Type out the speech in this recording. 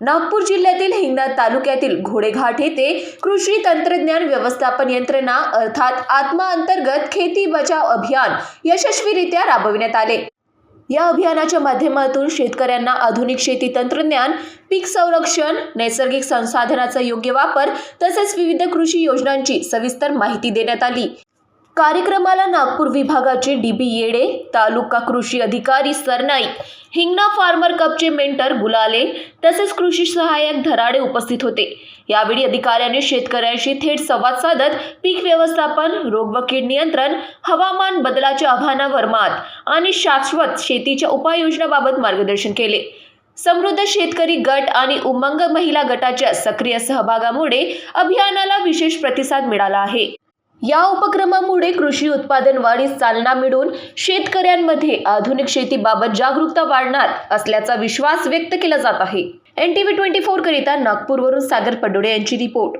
नागपूर जिल्ह्यातील हिंगणा तालुक्यातील घोडेघाट येथे कृषी तंत्रज्ञान व्यवस्थापन यंत्रणा अर्थात आत्मा अंतर्गत खेती बचाव अभियान यशस्वीरित्या राबविण्यात आले। या अभियानाच्या माध्यमातून शेतकऱ्यांना आधुनिक शेती तंत्रज्ञान, पीक संरक्षण, नैसर्गिक संसाधनांचा योग्य वापर तसेच विविध कृषी योजनांची सविस्तर माहिती देण्यात आली। कार्यक्रमाला नागपूर विभागाचे डी.बी. येडे, तालुका कृषी अधिकारी सरनाईक, हिंगणा फार्मर कपचे मेंटर गुलाले तसेच कृषी सहाय्यक धराडे उपस्थित होते। यावेळी अधिकाऱ्यांनी शेतकऱ्यांशी थेट संवाद साधत पीक व्यवस्थापन, रोग व कीड नियंत्रण, हवामान बदलाच्या आव्हानांवर मात आणि शाश्वत शेतीच्या उपाययोजनांबाबत मार्गदर्शन केले। समृद्ध शेतकरी गट आणि उमंग महिला गटाच्या सक्रिय सहभागामुळे अभियानाला विशेष प्रतिसाद मिळाला आहे। या उपक्रमामुळे कृषी उत्पादन वाढीस चालना मिळून शेतकऱ्यांमध्ये आधुनिक शेतीबाबत जागरूकता वाढणार असल्याचा विश्वास व्यक्त केला जात आहे। NTV 24 करिता नागपूरवरून सागर पडोळे यांची रिपोर्ट।